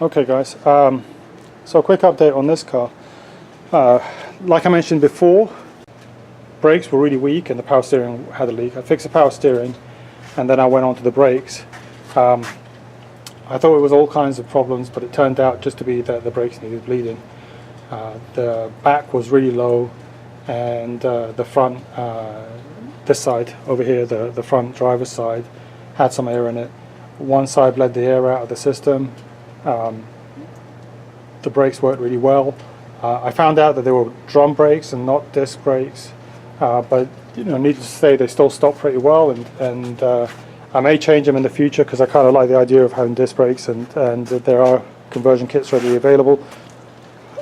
Okay guys, so a quick update on this car. Like I mentioned before, brakes were really weak and the power steering had a leak. I fixed the power steering and then I went on to the brakes. I thought it was all kinds of problems, but it turned out just to be that the brakes needed bleeding. The back was really low, and the front, this side over here, the front driver's side, had some air in it. One side bled the air out of the system. The brakes worked really well. I found out that they were drum brakes and not disc brakes, but needless to say, they still stop pretty well, and I may change them in the future because I kind of like the idea of having disc brakes, and there are conversion kits readily available.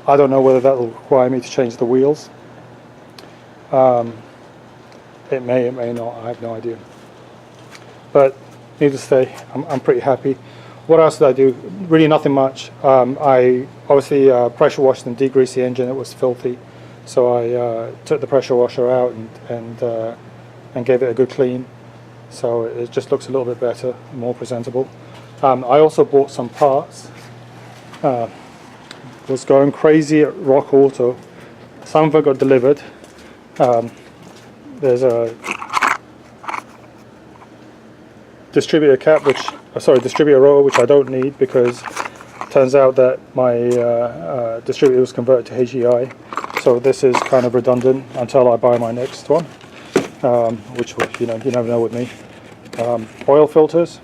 I don't know whether that will require me to change the wheels. It may not, I have no idea. But needless to say, I'm pretty happy. What else did I do? Really nothing much. I obviously pressure washed and degreased the engine. It was filthy, so I took the pressure washer out and gave it a good clean. So it just looks a little bit better, more presentable. I also bought some parts. Was going crazy at Rock Auto. Some of them got delivered. There's a distributor cap, distributor roller, which I don't need because it turns out that my distributor was converted to HEI. So this is kind of redundant until I buy my next one, which you never know with me. Oil filters,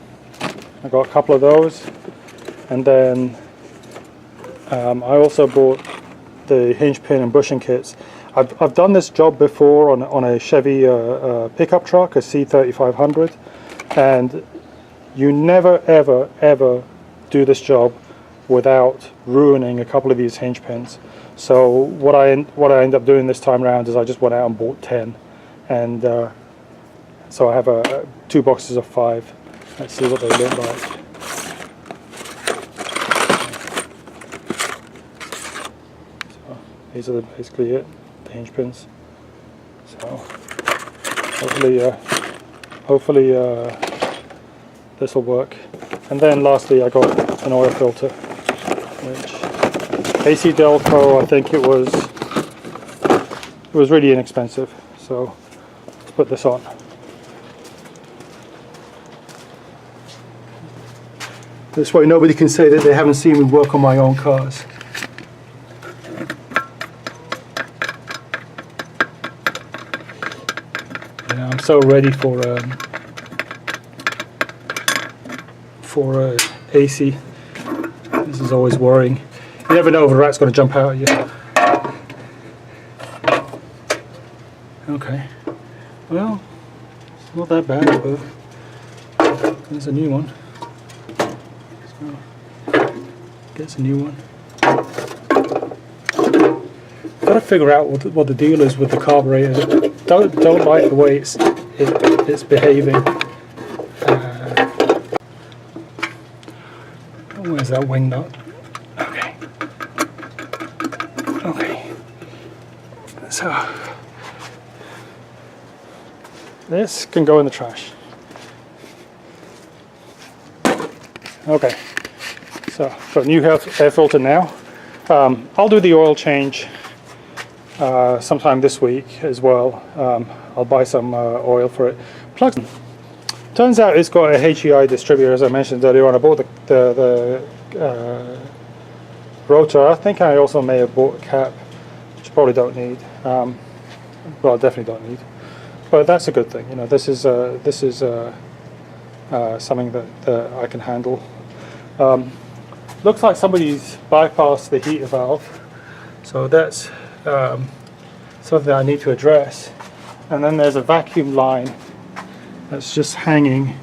I got a couple of those, and then I also bought the hinge pin and bushing kits. I've done this job before on a Chevy pickup truck, a C3500, and you never ever do this job without ruining a couple of these hinge pins. So what I end up doing this time around is I just went out and bought 10, and so I have 2 boxes of 5. Let's see what they look like. These are basically it, the hinge pins. So hopefully this will work. And then lastly, I got an oil filter, which AC Delco, I think it was really inexpensive. So let's put this on. This way nobody can say that they haven't seen me work on my own cars. I'm so ready for AC. This is always worrying. You never know if a rat's going to jump out at you. Okay. Well, it's not that bad, but there's a new one. So, gets a new one. Got to figure out what the deal is with the carburetor. Don't like the way it's behaving. Where's that wing nut? Okay. So this can go in the trash. Okay. So got a new air filter now. I'll do the oil change sometime this week as well. I'll buy some oil for it. Plugs. Turns out it's got a HEI distributor, as I mentioned earlier on. I bought the rotor. I think I also may have bought a cap, which I probably don't need. Well, I definitely don't need. But that's a good thing. This is something that I can handle. Looks like somebody's bypassed the heater valve, so that's something I need to address. And then there's a vacuum line that's just hanging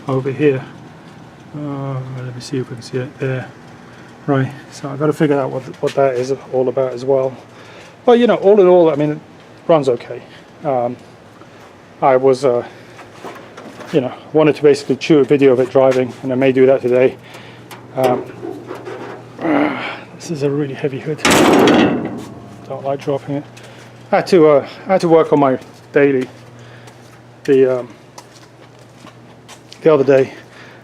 over here. Let me see if we can see it there. Right, so I've got to figure out what that is all about as well. But all in all, I mean, it runs okay. I was wanted to basically shoot a video of it driving, and I may do that today. This is a really heavy hood. Don't like dropping it. I had to work on my daily the other day,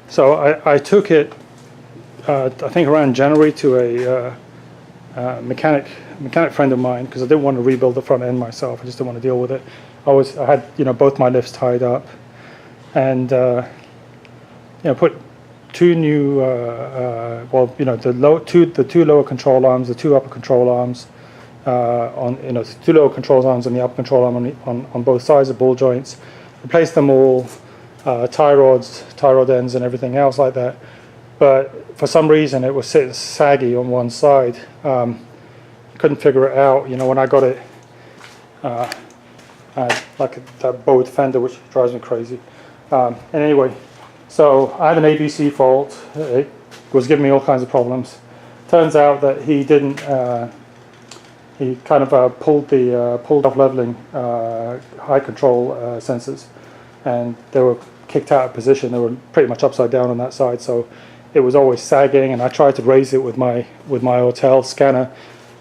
so I took it I think around January to a mechanic friend of mine, because I didn't want to rebuild the front end myself. I just didn't want to deal with it. I had, you know, both my lifts tied up, and you know, put two new well, you know, the two lower control arms, the two upper control arms on, you know, two lower control arms and the upper control arm on both sides of ball joints. Replaced them all, tie rod ends, and everything else like that. But for some reason, it was sitting saggy on one side. Couldn't figure it out. You know, when I got it, I had like that bowed fender, which drives me crazy. And anyway, so I had an ABC fault. It was giving me all kinds of problems. Turns out that he didn't. He kind of pulled off leveling high control sensors, and they were kicked out of position. They were pretty much upside down on that side, so it was always sagging. And I tried to raise it with my hotel scanner,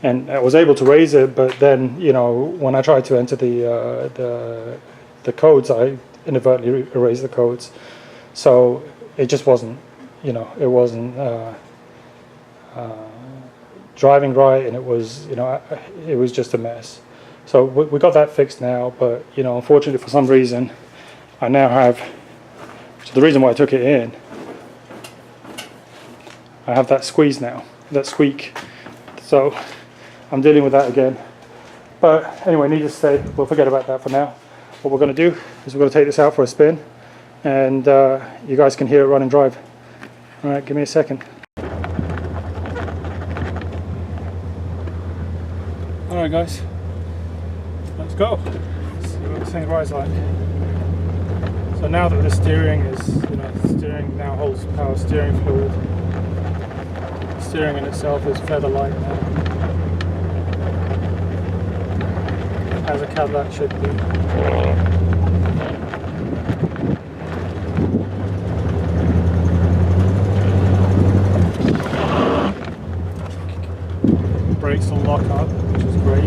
and I was able to raise it. But then, you know, when I tried to enter the codes, I inadvertently erased the codes. So it just wasn't, you know, it wasn't driving right, and it was, you know, it was just a mess. So we got that fixed now, but, you know, unfortunately for some reason, I now have, so the reason why I took it in, I have that squeeze now, that squeak. So I'm dealing with that again. But anyway, needless to say, we'll forget about that for now. What we're going to do is we're going to take this out for a spin, and you guys can hear it run and drive. All right, give me a second. All right, guys, let's go. Let's see what this thing rides like. So now that the steering is, you know, the steering now holds power steering fluid. The steering in itself is feather light now, as a Cadillac should be. Brakes will lock up, which is great.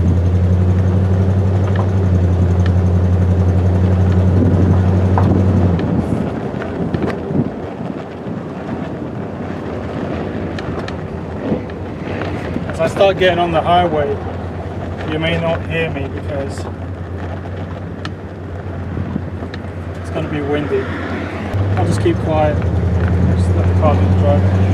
As I start getting on the highway, you may not hear me because it's going to be windy. I'll just keep quiet, just let the car do the driving.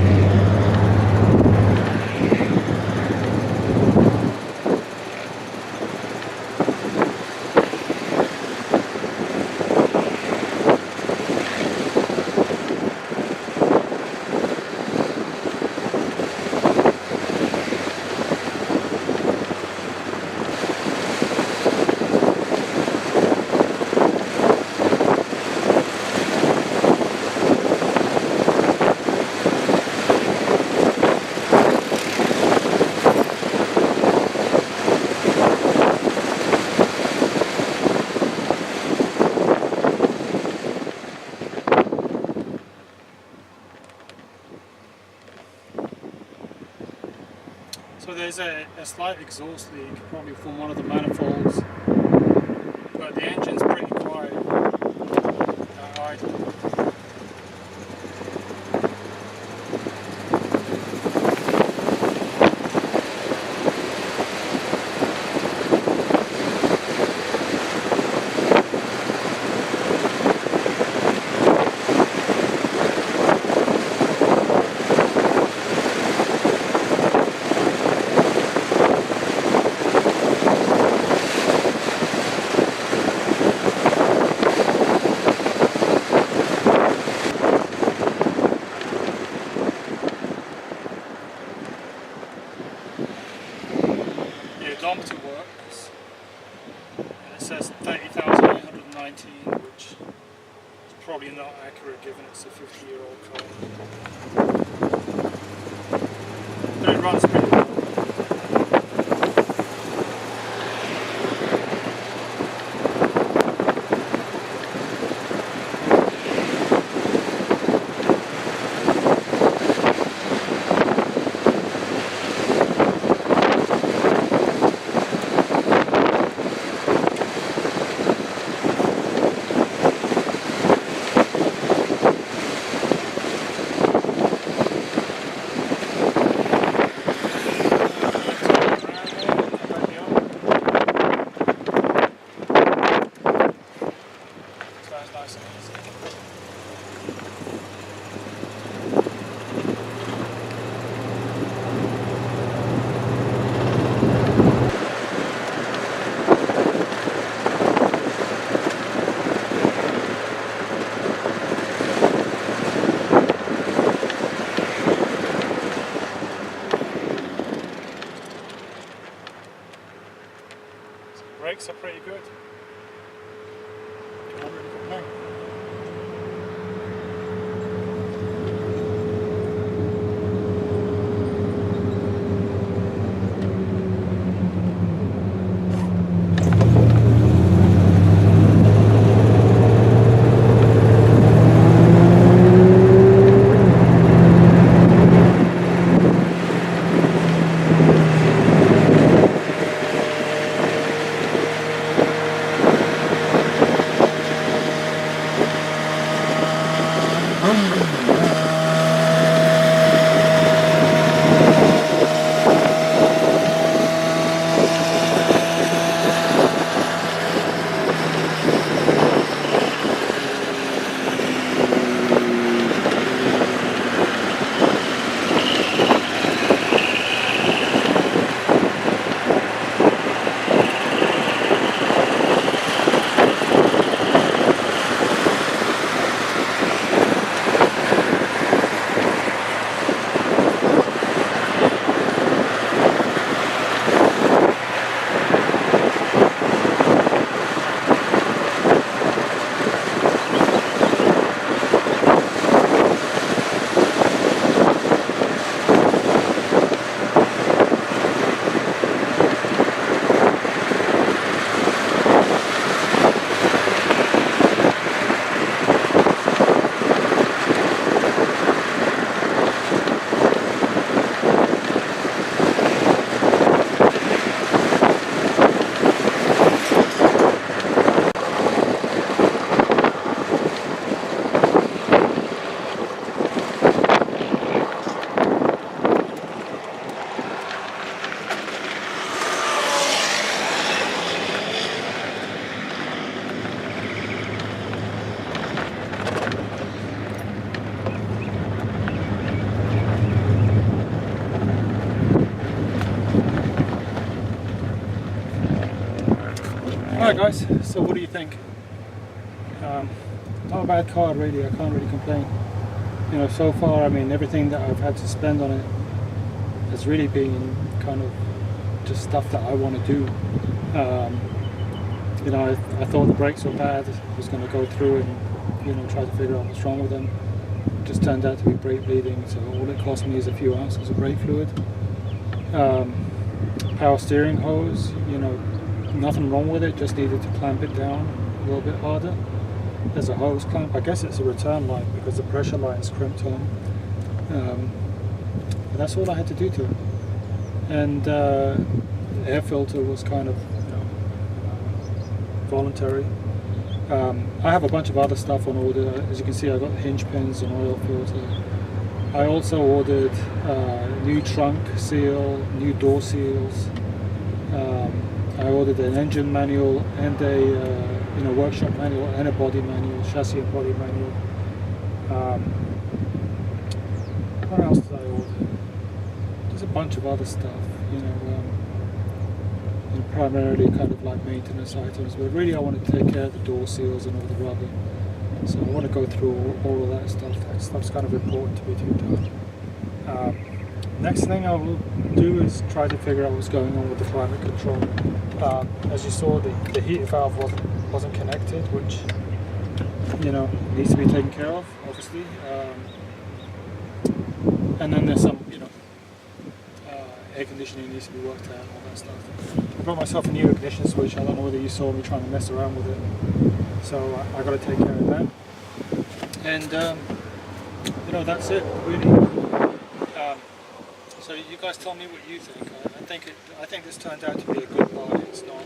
So there's a slight exhaust leak, probably from one of the manifolds, but the engine's pretty quiet. Idle. Odometer works, and it says 30,819, which is probably not accurate given it's a 50-year-old car. But it runs pretty well. turns nice and easy. Brakes are pretty good. Can't really complain. Alright guys, so what do you think? Not a bad car really, I can't really complain. You know, so far, I mean, everything that I've had to spend on it has really been kind of just stuff that I want to do. You know, I thought the brakes were bad, I was going to go through and, you know, try to figure out what's wrong with them. It just turned out to be brake bleeding, so all it cost me is a few ounces of brake fluid. Power steering hose, you know, nothing wrong with it, just needed to clamp it down a little bit harder. There's a hose clamp, I guess it's a return line because the pressure line's crimped on. But that's all I had to do to it. And the air filter was kind of, you know, voluntary. I have a bunch of other stuff on order. As you can see, I got hinge pins and oil filter. I also ordered new trunk seal, new door seals. I ordered an engine manual and a you know, workshop manual and a body manual, chassis and body manual. What else did I order? There's a bunch of other stuff, you know, primarily kind of like maintenance items, but really I want to take care of the door seals and all the rubber. So I want to go through all of that stuff. That stuff's kind of important to me to do. Next thing I will do is try to figure out what's going on with the climate control. As you saw, the heat valve wasn't connected, which, you know, needs to be taken care of, obviously. And then there's some, you know, air conditioning needs to be worked out and all that stuff. I got myself a new ignition switch. I don't know whether you saw me trying to mess around with it. So I got to take care of that. And you know, that's it really. So you guys tell me what you think. I think this turned out to be a good buy. It's not,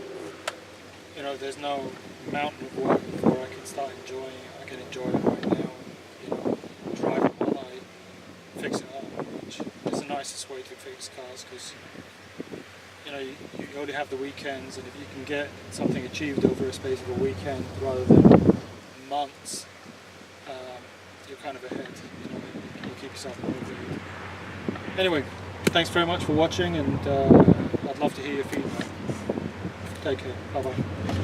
you know, there's no mountain of work before I can start enjoying it. I can enjoy it right now, and, you know, drive it while I fix it up, which is the nicest way to fix cars, because, you know, you only have the weekends, and if you can get something achieved over a space of a weekend rather than months, you're kind of ahead. You know, you keep yourself motivated. Anyway, thanks very much for watching, and I'd love to hear your feedback. Take care. Bye bye.